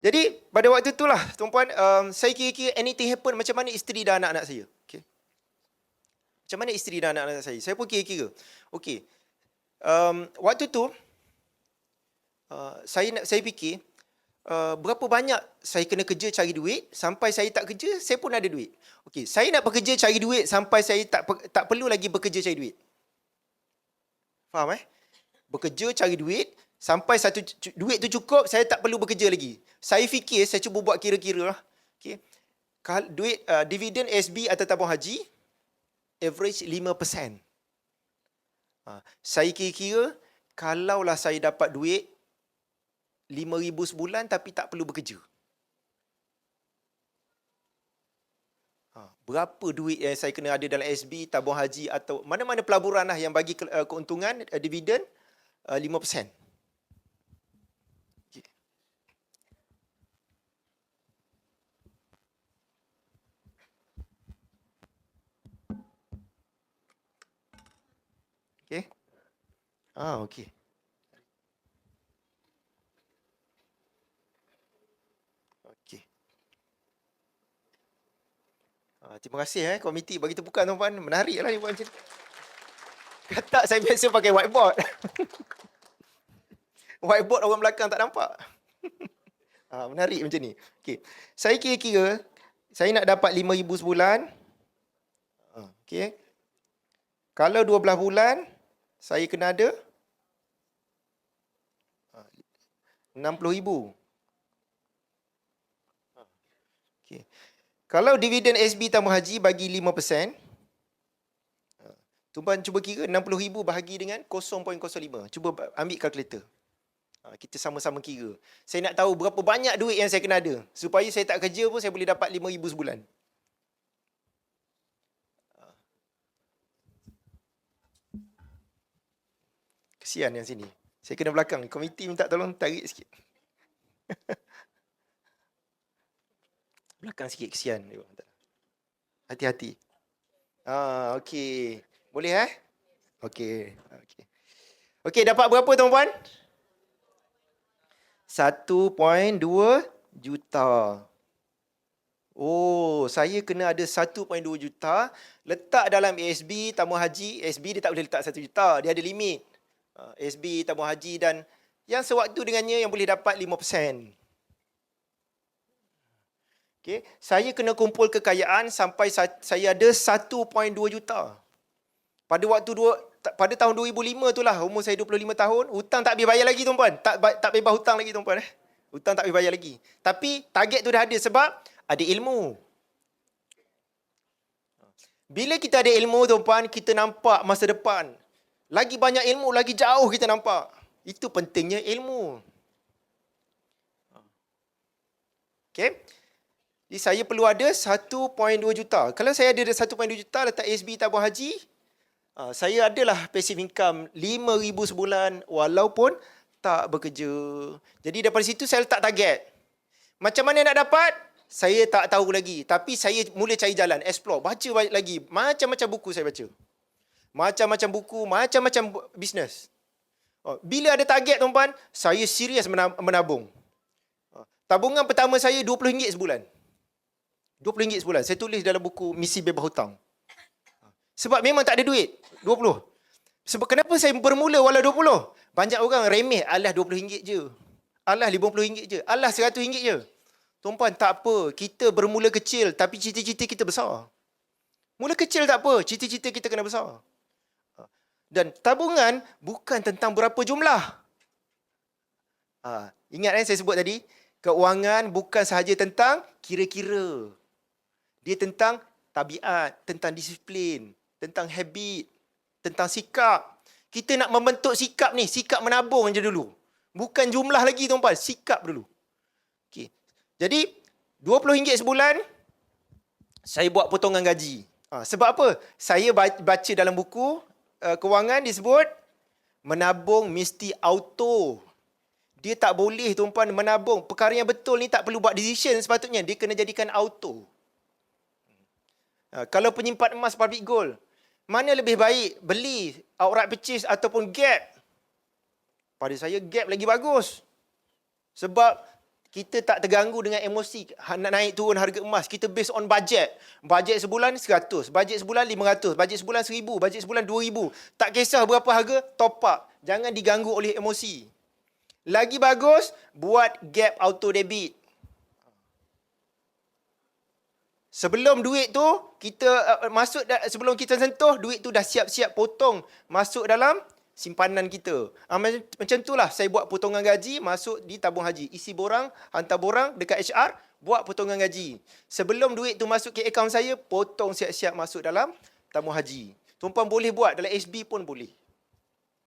Jadi pada waktu itulah tuan-puan, saya kira-kira anything happen macam mana isteri dan anak-anak saya. Okay. Macam mana isteri dan anak-anak saya. Saya pun kira-kira. Okey. Waktu tu saya fikir berapa banyak saya kena kerja cari duit sampai saya tak kerja saya pun ada duit. Okey, saya nak bekerja cari duit sampai saya tak perlu lagi bekerja cari duit. Faham Bekerja cari duit sampai duit tu cukup, saya tak perlu bekerja lagi. Saya fikir, saya cuba buat kira-kira lah. Okay. Duit dividen SB atau tabung haji average 5%. Saya kira-kira kalaulah saya dapat duit 5,000 sebulan tapi tak perlu bekerja. Berapa duit yang saya kena ada dalam SB, tabung haji atau mana-mana pelaburan lah yang bagi keuntungan dividen 5%. Okay. Okey. Okey. Terima kasih komiti bagi tepukan tuan-puan. Menariklah ni buat macam ni. Kata saya biasa pakai whiteboard. Whiteboard orang belakang tak nampak. Menarik macam ni. Okey. Saya kira-kira saya nak dapat 5,000 sebulan. Okey. Kalau 12 bulan saya kena ada 60,000. Okay. Kalau dividen SB tambah haji bagi 5%, tuan cuba kira 60,000 bahagi dengan 0.05. Cuba ambil kalkulator. Kita sama-sama kira. Saya nak tahu berapa banyak duit yang saya kena ada. Supaya saya tak kerja pun saya boleh dapat 5,000 sebulan. Kesian yang sini. Saya kena belakang. Komiti minta tolong tarik sikit. Belakang sikit, kesian. Hati-hati. Okey. Boleh Okey. Okey, dapat berapa tuan-puan? 1.2 juta. Saya kena ada 1.2 juta. Letak dalam ASB, tabung haji. ASB dia tak boleh letak 1 juta. Dia ada limit. SB, tabung haji dan yang sewaktu dengannya yang boleh dapat 5%. Okay. Saya kena kumpul kekayaan sampai saya ada 1.2 juta. Pada tahun 2005 itulah, umur saya 25 tahun, hutang tak habis bayar lagi tuan-puan. Tak bebas hutang lagi tuan-puan. Hutang tak habis bayar lagi. Tapi target tu dah ada sebab ada ilmu. Bila kita ada ilmu tuan-puan, kita nampak masa depan. Lagi banyak ilmu, lagi jauh kita nampak. Itu pentingnya ilmu. Okay. Jadi saya perlu ada 1.2 juta. Kalau saya ada 1.2 juta, letak SB tabung haji, saya adalah passive income 5,000 sebulan walaupun tak bekerja. Jadi daripada situ saya letak target. Macam mana nak dapat? Saya tak tahu lagi. Tapi saya mula cari jalan, explore, baca lagi. Macam-macam buku saya baca. Macam-macam buku, macam-macam bisnes. Bila ada target tuan-puan, saya serius menabung. Tabungan pertama saya RM20 sebulan. RM20 sebulan. Saya tulis dalam buku Misi Bebas Hutang. Sebab memang tak ada duit. 20. Sebab kenapa saya bermula walau 20? Banyak orang remeh. Alah RM20 je. Alah RM50 je. Alah RM100 je. Tuan-puan, tak apa. Kita bermula kecil tapi cita-cita kita besar. Mula kecil tak apa. Cita-cita kita kena besar. Dan tabungan bukan tentang berapa jumlah. Ingat saya sebut tadi, keuangan bukan sahaja tentang kira-kira. Dia tentang tabiat, tentang disiplin, tentang habit, tentang sikap. Kita nak membentuk sikap ni, sikap menabung je dulu. Bukan jumlah lagi tuan-tuan, sikap dulu. Okay. Jadi, RM20 sebulan, saya buat potongan gaji. Sebab apa? Saya baca dalam buku, kewangan disebut menabung mesti auto. Dia tak boleh tuan-puan menabung. Perkara yang betul ni tak perlu buat decision sepatutnya. Dia kena jadikan auto. Kalau penyimpan emas public gold, mana lebih baik beli outright purchase ataupun gap? Pada saya gap lagi bagus. Sebab Kita tak terganggu dengan emosi nak naik turun harga emas. Kita based on budget. Budget sebulan 100, budget sebulan 500, budget sebulan 1000, budget sebulan 2000. Tak kisah berapa harga, top up. Jangan diganggu oleh emosi. Lagi bagus, buat gap auto debit. Sebelum duit tu kita sebelum kita sentuh, duit tu dah siap-siap potong masuk dalam simpanan kita. Macam itulah saya buat potongan gaji masuk di tabung haji. Isi borang, hantar borang dekat HR, buat potongan gaji. Sebelum duit tu masuk ke akaun saya, potong siap-siap masuk dalam tabung haji. Tuan-puan boleh buat dalam SB pun boleh.